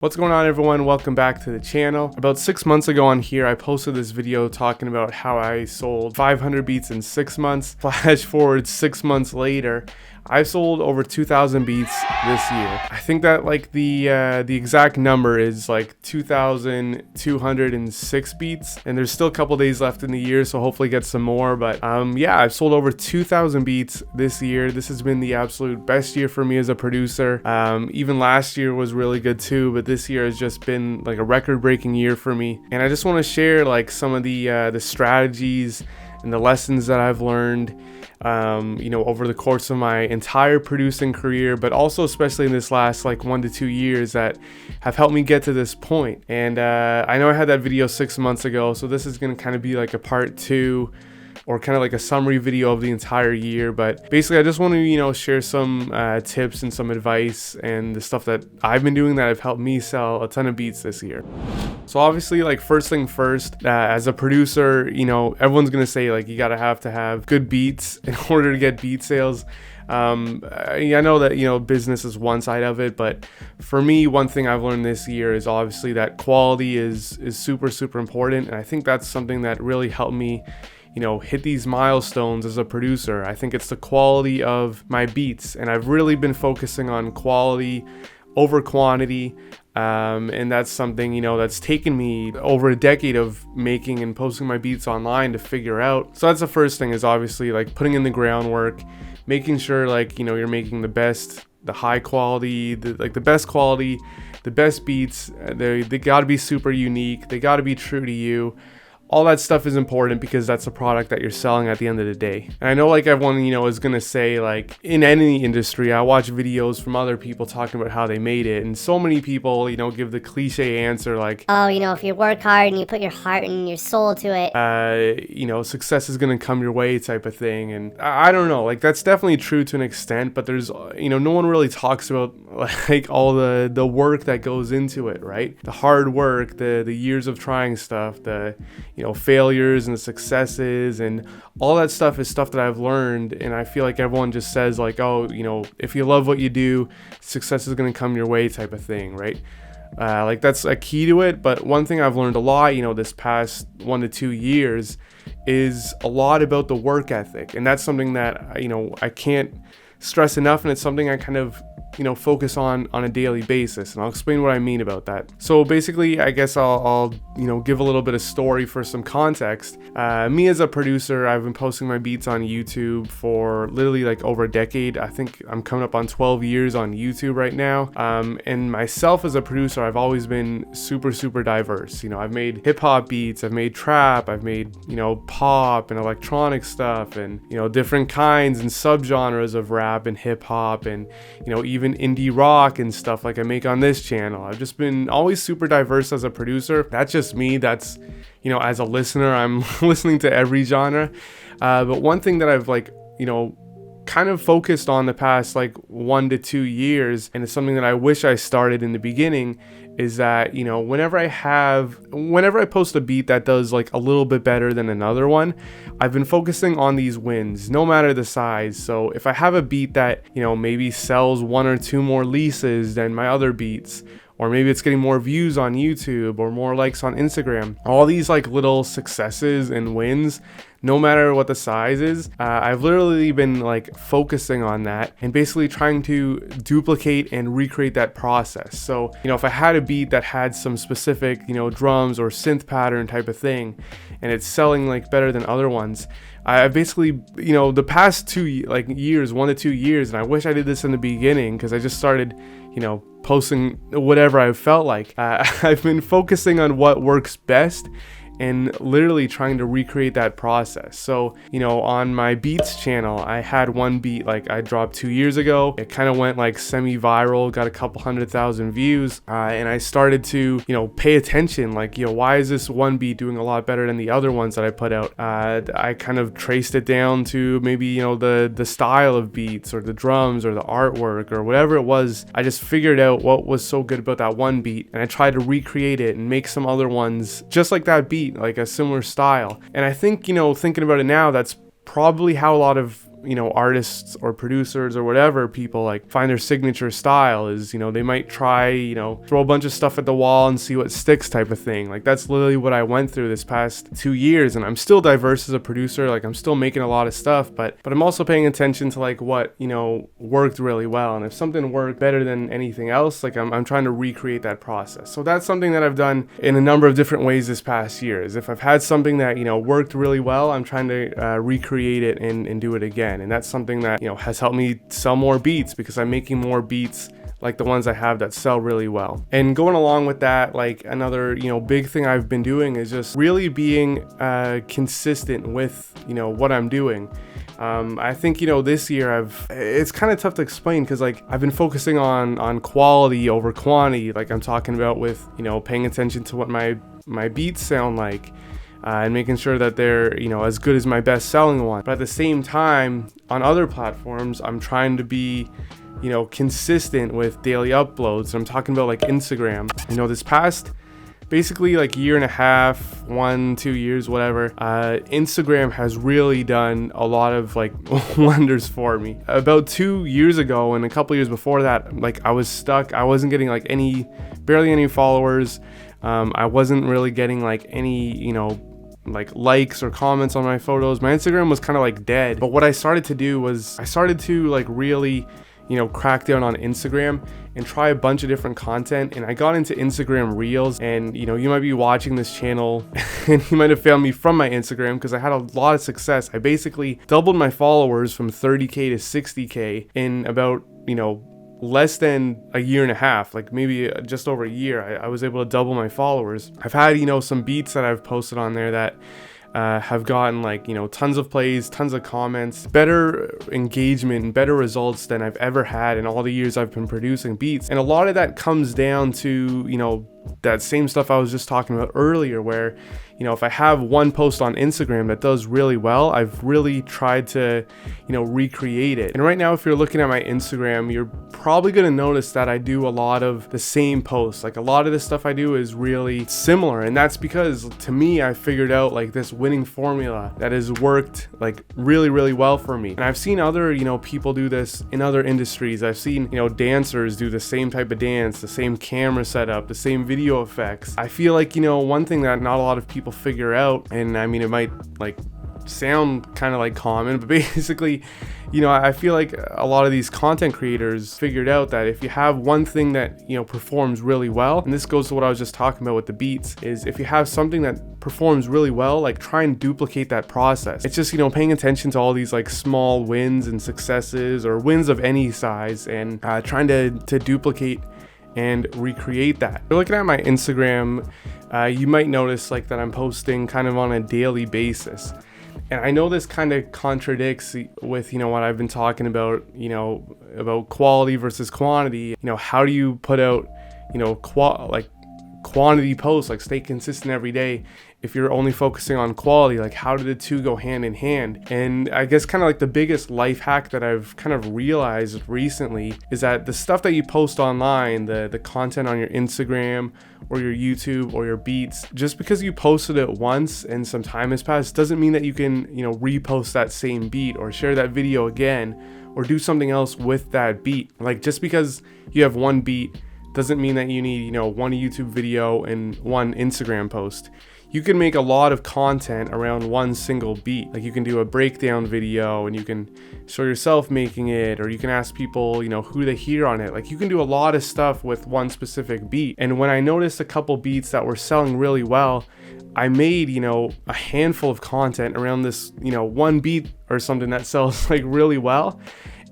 What's going on, everyone? Welcome back to the channel. About 6 months ago on here, I posted this video talking about how I sold 500 beats in 6 months. Flash forward 6 months later, I sold over 2,000 beats this year. I think that like the exact number is like 2,206 beats, and there's still a couple days left in the year, so hopefully get some more. But yeah, I've sold over 2,000 beats this year. This has been the absolute best year for me as a producer. Even last year was really good too, but this year has just been like a record-breaking year for me. And I just want to share like some of the strategies and the lessons that I've learned over the course of my entire producing career, but also especially in this last like 1 to 2 years that have helped me get to this point. And I know I had that video 6 months ago, so this is going to kind of be like a part 2 or kind of like a summary video of the entire year. But basically I just want to share some tips and some advice and the stuff that I've been doing that have helped me sell a ton of beats this year. So obviously, like, first thing first, as a producer, everyone's gonna say like you gotta have to have good beats in order to get beat sales. I know that business is one side of it, but for me, one thing I've learned this year is obviously that quality is super important, and I think that's something that really helped me hit these milestones as a producer. I think it's the quality of my beats, and I've really been focusing on quality over quantity. And that's something that's taken me over a decade of making and posting my beats online to figure out. So that's the first thing, is obviously like putting in the groundwork, making sure like you're making the best, the high quality, the best quality, the best beats. They got to be super unique, they got to be true to you. All that stuff is important because that's a product that you're selling at the end of the day. And I know like everyone, is gonna say, like, in any industry, I watch videos from other people talking about how they made it. And so many people, give the cliche answer like, oh, if you work hard and you put your heart and your soul to it, success is gonna come your way type of thing. And I don't know, like, that's definitely true to an extent, but there's, no one really talks about like all the work that goes into it, right? The hard work, the years of trying stuff, the failures and the successes, and all that stuff is stuff that I've learned. And I feel like everyone just says like, oh, if you love what you do, success is going to come your way type of thing, right? Like, that's a key to it. But one thing I've learned a lot, this past 1 to 2 years, is a lot about the work ethic. And that's something that, I can't stress enough. And it's something I kind of focus on a daily basis, and I'll explain what I mean about that. So basically, I guess I'll give a little bit of story for some context. Me as a producer, I've been posting my beats on YouTube for literally like over a decade. I think I'm coming up on 12 years on YouTube right now. And myself as a producer, I've always been super diverse. I've made hip hop beats, I've made trap, I've made pop and electronic stuff, and different kinds and subgenres of rap and hip hop, and even indie rock and stuff like I make on this channel. I've just been always super diverse as a producer. That's just me. That's as a listener, I'm listening to every genre. But one thing that I've kind of focused on the past like 1 to 2 years, and it's something that I wish I started in the beginning, is that whenever I post a beat that does like a little bit better than another one, I've been focusing on these wins, no matter the size. So if I have a beat that maybe sells 1 or 2 more leases than my other beats, or maybe it's getting more views on YouTube or more likes on Instagram, all these like little successes and wins, no matter what the size is, I've literally been like focusing on that and basically trying to duplicate and recreate that process. So if I had a beat that had some specific drums or synth pattern type of thing, and it's selling like better than other ones, I basically the past 2 years, 1 to 2 years, and I wish I did this in the beginning because I just started posting whatever I felt like. I've been focusing on what works best and literally trying to recreate that process. So, on my beats channel, I had one beat like I dropped 2 years ago. It kind of went like semi-viral, got a couple 100,000 views, and I started to, pay attention, like, why is this one beat doing a lot better than the other ones that I put out? I kind of traced it down to maybe, the style of beats or the drums or the artwork or whatever it was. I just figured out what was so good about that one beat, and I tried to recreate it and make some other ones just like that beat, like a similar style. And I think, thinking about it now, that's probably how a lot of artists or producers or whatever people like find their signature style is, they might try, throw a bunch of stuff at the wall and see what sticks type of thing. Like that's literally what I went through this past 2 years, and I'm still diverse as a producer. Like I'm still making a lot of stuff, but I'm also paying attention to like what, worked really well. And if something worked better than anything else, like I'm trying to recreate that process. So that's something that I've done in a number of different ways this past year. Is if I've had something that, worked really well, I'm trying to recreate it and do it again. And that's something that, has helped me sell more beats, because I'm making more beats like the ones I have that sell really well. And going along with that, like another, big thing I've been doing is just really being consistent with, what I'm doing. I think, this year it's kind of tough to explain, because like I've been focusing on quality over quantity, like I'm talking about with, paying attention to what my beats sound like, and making sure that they're, as good as my best selling one. But at the same time, on other platforms, I'm trying to be, consistent with daily uploads. I'm talking about like Instagram. This past basically like year and a half, 1-2 years, whatever, Instagram has really done a lot of like wonders for me. About 2 years ago and a couple years before that, like I was stuck. I wasn't getting like barely any followers. I wasn't really getting like any, like likes or comments on my photos. My Instagram was kind of like dead. But what I started to do was I started to like really, crack down on Instagram and try a bunch of different content. And I got into Instagram Reels, and you might be watching this channel and you might have found me from my Instagram, because I had a lot of success. I basically doubled my followers from 30k to 60k in about, less than a year and a half, like maybe just over a year. I was able to double my followers. I've had, some beats that I've posted on there that have gotten like, tons of plays, tons of comments, better engagement and better results than I've ever had in all the years I've been producing beats. And a lot of that comes down to, that same stuff I was just talking about earlier, where, if I have one post on Instagram that does really well, I've really tried to, recreate it. And right now, if you're looking at my Instagram, you're probably going to notice that I do a lot of the same posts. Like a lot of the stuff I do is really similar. And that's because to me, I figured out like this winning formula that has worked like really, really well for me. And I've seen other, people do this in other industries. I've seen, dancers do the same type of dance, the same camera setup, the same video effects. I feel like, one thing that not a lot of people figure out, and I mean, it might like sound kind of like common, but basically, I feel like a lot of these content creators figured out that if you have one thing that, performs really well, and this goes to what I was just talking about with the beats, is if you have something that performs really well, like try and duplicate that process. It's just, paying attention to all these like small wins and successes, or wins of any size, and trying to duplicate and recreate that. If you're looking at my Instagram, you might notice like that I'm posting kind of on a daily basis. And I know this kind of contradicts with, what I've been talking about, about quality versus quantity. How do you put out, quantity posts, like stay consistent every day, if you're only focusing on quality? Like how do the two go hand in hand? And I guess kind of like the biggest life hack that I've kind of realized recently is that the stuff that you post online, the content on your Instagram or your YouTube or your beats, just because you posted it once and some time has passed doesn't mean that you can, repost that same beat or share that video again or do something else with that beat. Like just because you have one beat doesn't mean that you need, one YouTube video and one Instagram post. You can make a lot of content around one single beat. Like you can do a breakdown video and you can show yourself making it, or you can ask people, who they hear on it. Like you can do a lot of stuff with one specific beat. And when I noticed a couple beats that were selling really well, I made, a handful of content around this, one beat or something that sells like really well.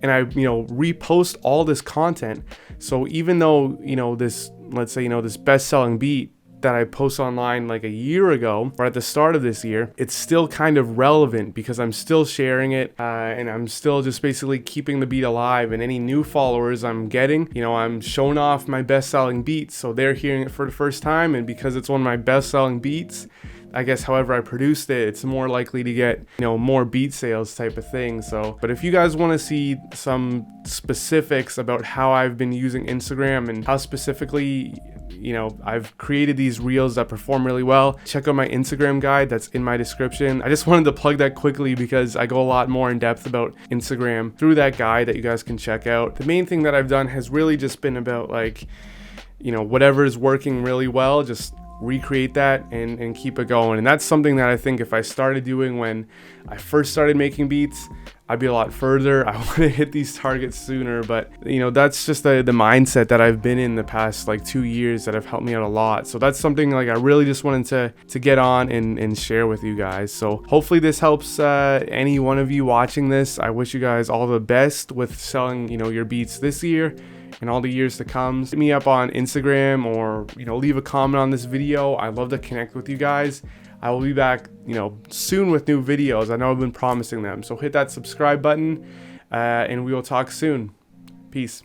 And I, repost all this content. So even though, this, let's say, this best-selling beat that I post online like a year ago or at the start of this year, it's still kind of relevant because I'm still sharing it, and I'm still just basically keeping the beat alive. And any new followers I'm getting, I'm showing off my best-selling beats, so they're hearing it for the first time. And because it's one of my best-selling beats, I guess however I produced it, it's more likely to get, you know, more beat sales type of thing. So, but if you guys want to see some specifics about how I've been using Instagram and how specifically, you know, I've created these reels that perform really well, check out my Instagram guide that's in my description. I just wanted to plug that quickly because I go a lot more in depth about Instagram through that guide that you guys can check out. The main thing that I've done has really just been about, like, you know, whatever is working really well, just recreate that and keep it going. And that's something that I think if I started doing when I first started making beats, I'd be a lot further. I want to hit these targets sooner, but you know, that's just the mindset that I've been in the past like 2 years that have helped me out a lot. So that's something like I really just wanted to get on and share with you guys. So hopefully this helps any one of you watching this. I wish you guys all the best with selling, you know, your beats this year and all the years to come. Hit me up on Instagram or, you know, leave a comment on this video. I'd love to connect with you guys. I will be back, you know, soon with new videos. I know I've been promising them. So hit that subscribe button and we will talk soon. Peace.